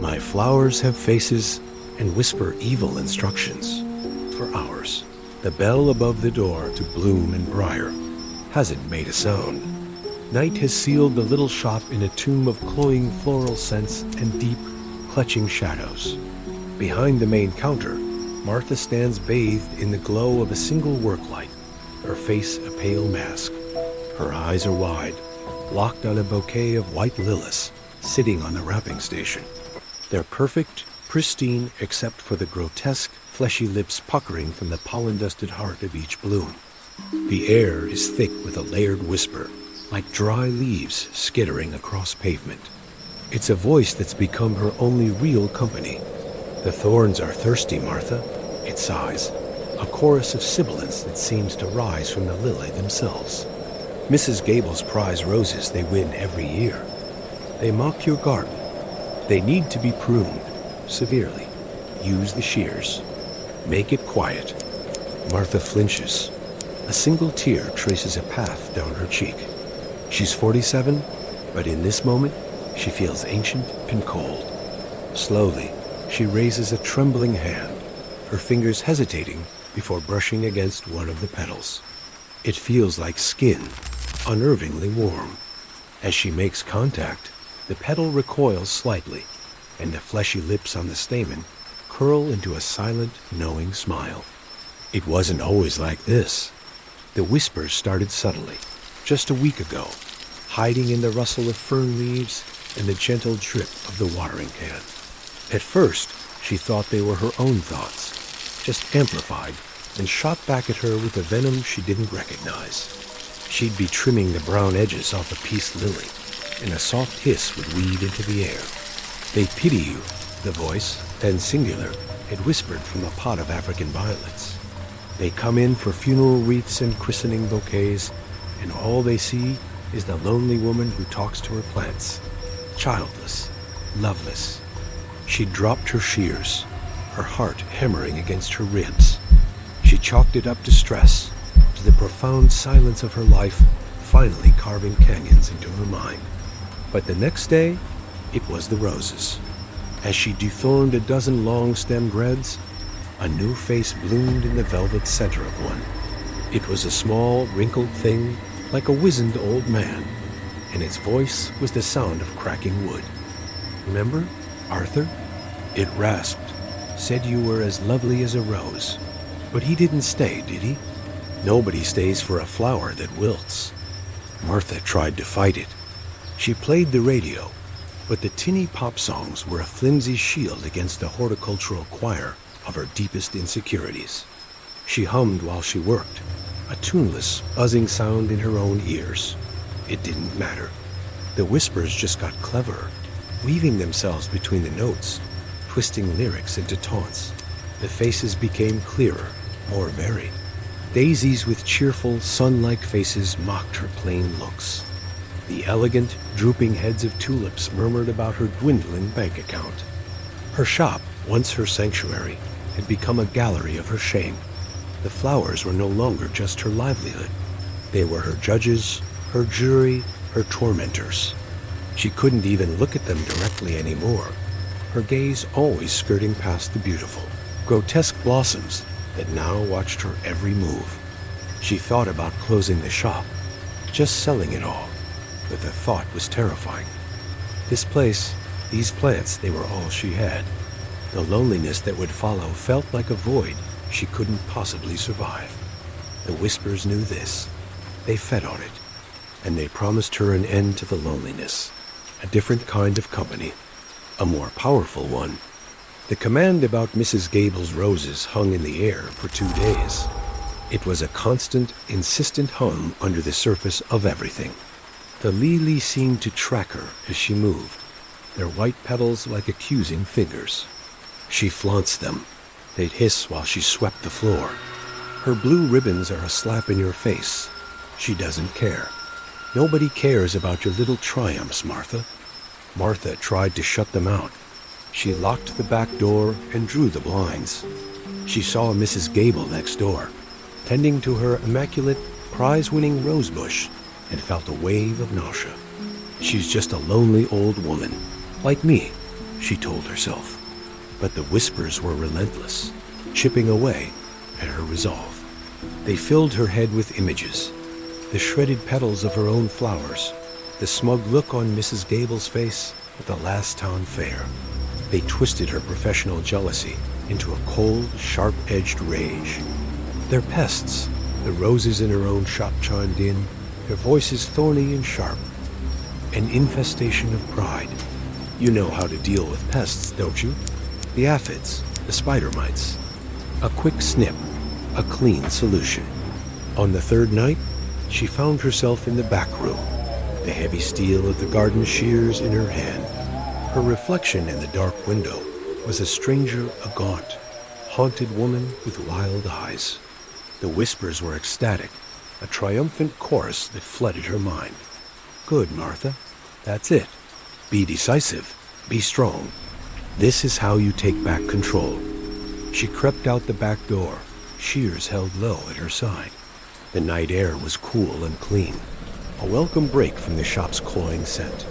My flowers have faces and whisper evil instructions. For hours, the bell above the door to Bloom Briar hasn't made a sound. Night has sealed the little shop in a tomb of cloying floral scents and deep, clutching shadows. Behind the main counter, Martha stands bathed in the glow of a single work light, her face a pale mask. Her eyes are wide, locked on a bouquet of white lilies sitting on the wrapping station. They're perfect, pristine, except for the grotesque, fleshy lips puckering from the pollen-dusted heart of each bloom. The air is thick with a layered whisper, like dry leaves skittering across pavement. It's a voice that's become her only real company. The thorns are thirsty, Martha, it sighs, a chorus of sibilance that seems to rise from the lily themselves. Mrs. Gable's prize roses they win every year. They mock your garden. They need to be pruned, severely. Use the shears. Make it quiet. Martha flinches. A single tear traces a path down her cheek. She's 47, but in this moment, she feels ancient and cold. Slowly, she raises a trembling hand, her fingers hesitating before brushing against one of the petals. It feels like skin, unnervingly warm. As she makes contact, the petal recoils slightly, and the fleshy lips on the stamen curl into a silent, knowing smile. It wasn't always like this. The whispers started subtly, just a week ago, hiding in the rustle of fern leaves and the gentle drip of the watering can. At first, she thought they were her own thoughts, just amplified and shot back at her with a venom she didn't recognize. She'd be trimming the brown edges off a peace lily, and a soft hiss would weave into the air. They pity you, the voice, then singular, had whispered from a pot of African violets. They come in for funeral wreaths and christening bouquets, and all they see is the lonely woman who talks to her plants, childless, loveless. She dropped her shears, her heart hammering against her ribs. She chalked it up to stress, to the profound silence of her life finally carving canyons into her mind. But the next day, it was the roses. As she dethorned a dozen long-stemmed reds, a new face bloomed in the velvet center of one. It was a small, wrinkled thing, like a wizened old man, and its voice was the sound of cracking wood. Remember, Arthur? It rasped, said you were as lovely as a rose. But he didn't stay, did he? Nobody stays for a flower that wilts. Martha tried to fight it. She played the radio, but the tinny pop songs were a flimsy shield against the horticultural choir of her deepest insecurities. She hummed while she worked, a tuneless, buzzing sound in her own ears. It didn't matter. The whispers just got cleverer, weaving themselves between the notes, twisting lyrics into taunts. The faces became clearer, more varied. Daisies with cheerful, sun-like faces mocked her plain looks. The elegant, drooping heads of tulips murmured about her dwindling bank account. Her shop, once her sanctuary, had become a gallery of her shame. The flowers were no longer just her livelihood. They were her judges, her jury, her tormentors. She couldn't even look at them directly anymore, her gaze always skirting past the beautiful, grotesque blossoms that now watched her every move. She thought about closing the shop, just selling it all, but the thought was terrifying. This place, these plants, they were all she had. The loneliness that would follow felt like a void she couldn't possibly survive. The whispers knew this. They fed on it, and they promised her an end to the loneliness, a different kind of company, a more powerful one. The command about Mrs. Gable's roses hung in the air for 2 days. It was a constant, insistent hum under the surface of everything. The lily seemed to track her as she moved, their white petals like accusing fingers. She flaunts them. They'd hiss while she swept the floor. Her blue ribbons are a slap in your face. She doesn't care. Nobody cares about your little triumphs, Martha. Martha tried to shut them out. She locked the back door and drew the blinds. She saw Mrs. Gable next door, tending to her immaculate, prize-winning rose bush, and felt a wave of nausea. She's just a lonely old woman, like me, she told herself. But the whispers were relentless, chipping away at her resolve. They filled her head with images, the shredded petals of her own flowers, the smug look on Mrs. Gable's face at the last town fair. They twisted her professional jealousy into a cold, sharp-edged rage. Their pests, the roses in her own shop chimed in, their voices thorny and sharp. An infestation of pride. You know how to deal with pests, don't you? The aphids, the spider mites. A quick snip, a clean solution. On the third night, she found herself in the back room, the heavy steel of the garden shears in her hand. Her reflection in the dark window was a stranger, a gaunt, haunted woman with wild eyes. The whispers were ecstatic, a triumphant chorus that flooded her mind. Good, Martha. That's it. Be decisive. Be strong. This is how you take back control. She crept out the back door, shears held low at her side. The night air was cool and clean, a welcome break from the shop's cloying scent.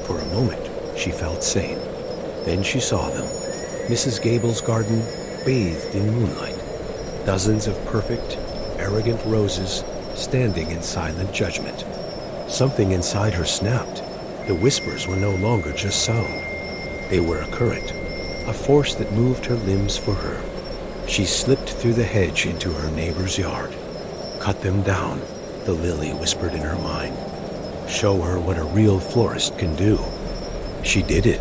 For a moment, she felt sane. Then she saw them. Mrs. Gable's garden bathed in moonlight. Dozens of perfect, arrogant roses standing in silent judgment. Something inside her snapped. The whispers were no longer just sound. They were a current, a force that moved her limbs for her. She slipped through the hedge into her neighbor's yard. Cut them down, the lily whispered in her mind. Show her what a real florist can do. She did it.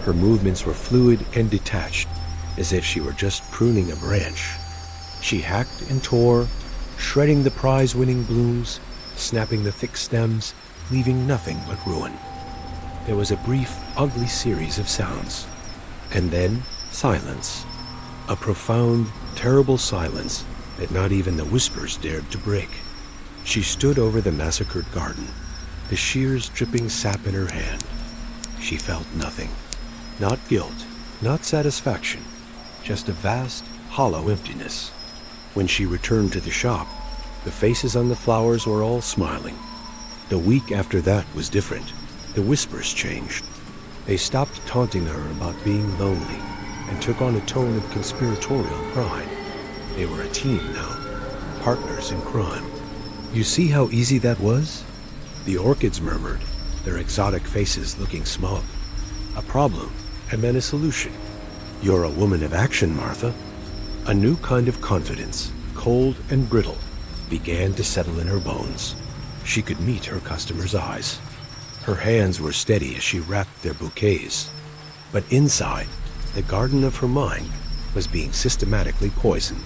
Her movements were fluid and detached, as if she were just pruning a branch. She hacked and tore, shredding the prize-winning blooms, snapping the thick stems, leaving nothing but ruin. There was a brief, ugly series of sounds. And then, silence. A profound, terrible silence that not even the whispers dared to break. She stood over the massacred garden, the shears dripping sap in her hand. She felt nothing. Not guilt, not satisfaction, just a vast, hollow emptiness. When she returned to the shop, the faces on the flowers were all smiling. The week after that was different. The whispers changed. They stopped taunting her about being lonely and took on a tone of conspiratorial pride. They were a team now, partners in crime. You see how easy that was? The orchids murmured, their exotic faces looking smug. A problem, and then a solution. You're a woman of action, Martha. A new kind of confidence, cold and brittle, began to settle in her bones. She could meet her customers' eyes. Her hands were steady as she wrapped their bouquets. But inside, the garden of her mind was being systematically poisoned.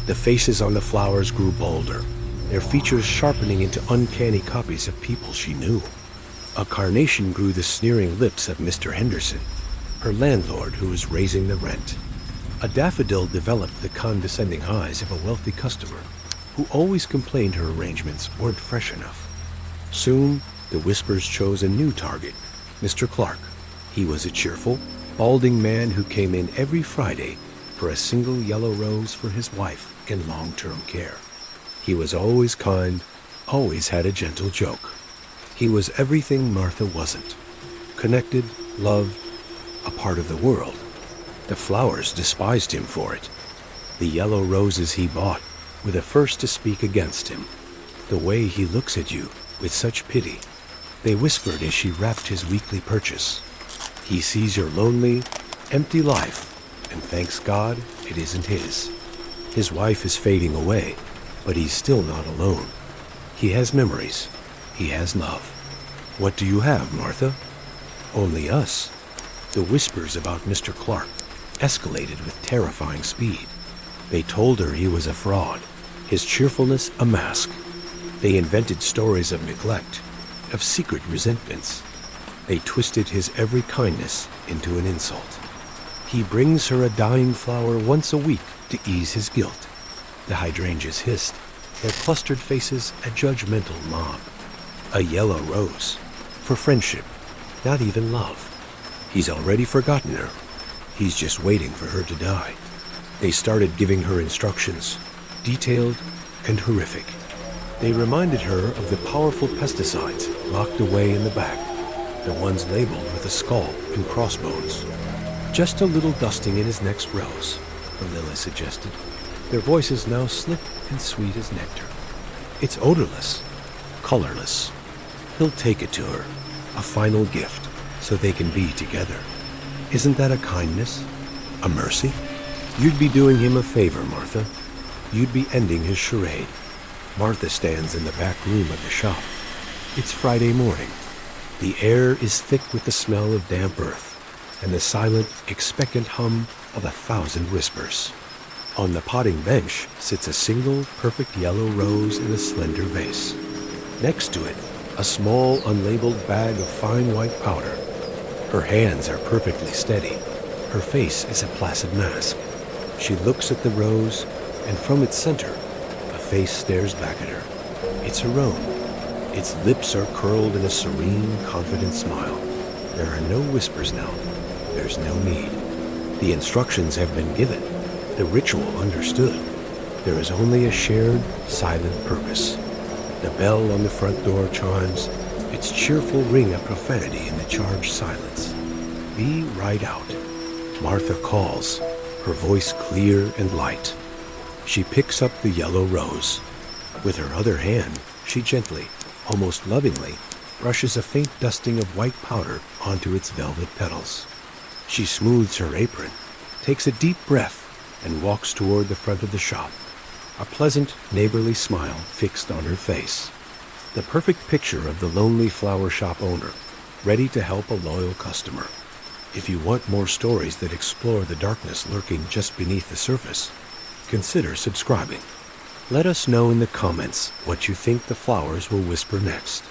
The faces on the flowers grew bolder, their features sharpening into uncanny copies of people she knew. A carnation grew the sneering lips of Mr. Henderson, her landlord who was raising the rent. A daffodil developed the condescending eyes of a wealthy customer who always complained her arrangements weren't fresh enough. Soon, the whispers chose a new target, Mr. Clark. He was a cheerful, balding man who came in every Friday for a single yellow rose for his wife in long-term care. He was always kind, always had a gentle joke. He was everything Martha wasn't. Connected, loved, a part of the world. The flowers despised him for it. The yellow roses he bought were the first to speak against him. The way he looks at you with such pity. They whispered as she wrapped his weekly purchase. He sees your lonely, empty life, and thanks God it isn't his. His wife is fading away, but he's still not alone. He has memories. He has love. What do you have, Martha? Only us. The whispers about Mr. Clark escalated with terrifying speed. They told her he was a fraud, his cheerfulness a mask. They invented stories of neglect, of secret resentments. They twisted his every kindness into an insult. He brings her a dying flower once a week to ease his guilt. The hydrangeas hissed, their clustered faces a judgmental mob. A yellow rose, for friendship, not even love. He's already forgotten her. He's just waiting for her to die. They started giving her instructions, detailed and horrific. They reminded her of the powerful pesticides locked away in the back. the ones labeled with a skull and crossbones. "Just a little dusting in his next rose," Lila suggested. Their voices now slick and sweet as nectar. "It's odorless, colorless. He'll take it to her, a final gift, so they can be together. Isn't that a kindness? A mercy? You'd be doing him a favor, Martha. You'd be ending his charade." Martha stands in the back room of the shop. It's Friday morning. The air is thick with the smell of damp earth and the silent, expectant hum of 1,000 whispers. On the potting bench sits a single, perfect yellow rose in a slender vase. Next to it, a small, unlabeled bag of fine white powder. Her hands are perfectly steady. Her face is a placid mask. She looks at the rose, and from its center, a face stares back at her. It's her own. Its lips are curled in a serene, confident smile. There are no whispers now. There's no need. The instructions have been given. The ritual understood. There is only a shared, silent purpose. The bell on the front door chimes, its cheerful ring of profanity in the charged silence. Be right out. Martha calls, her voice clear and light. She picks up the yellow rose. With her other hand, she gently, almost lovingly, brushes a faint dusting of white powder onto its velvet petals. She smooths her apron, takes a deep breath, and walks toward the front of the shop, a pleasant, neighborly smile fixed on her face. The perfect picture of the lonely flower shop owner, ready to help a loyal customer. If you want more stories that explore the darkness lurking just beneath the surface, consider subscribing. Let us know in the comments what you think the flowers will whisper next.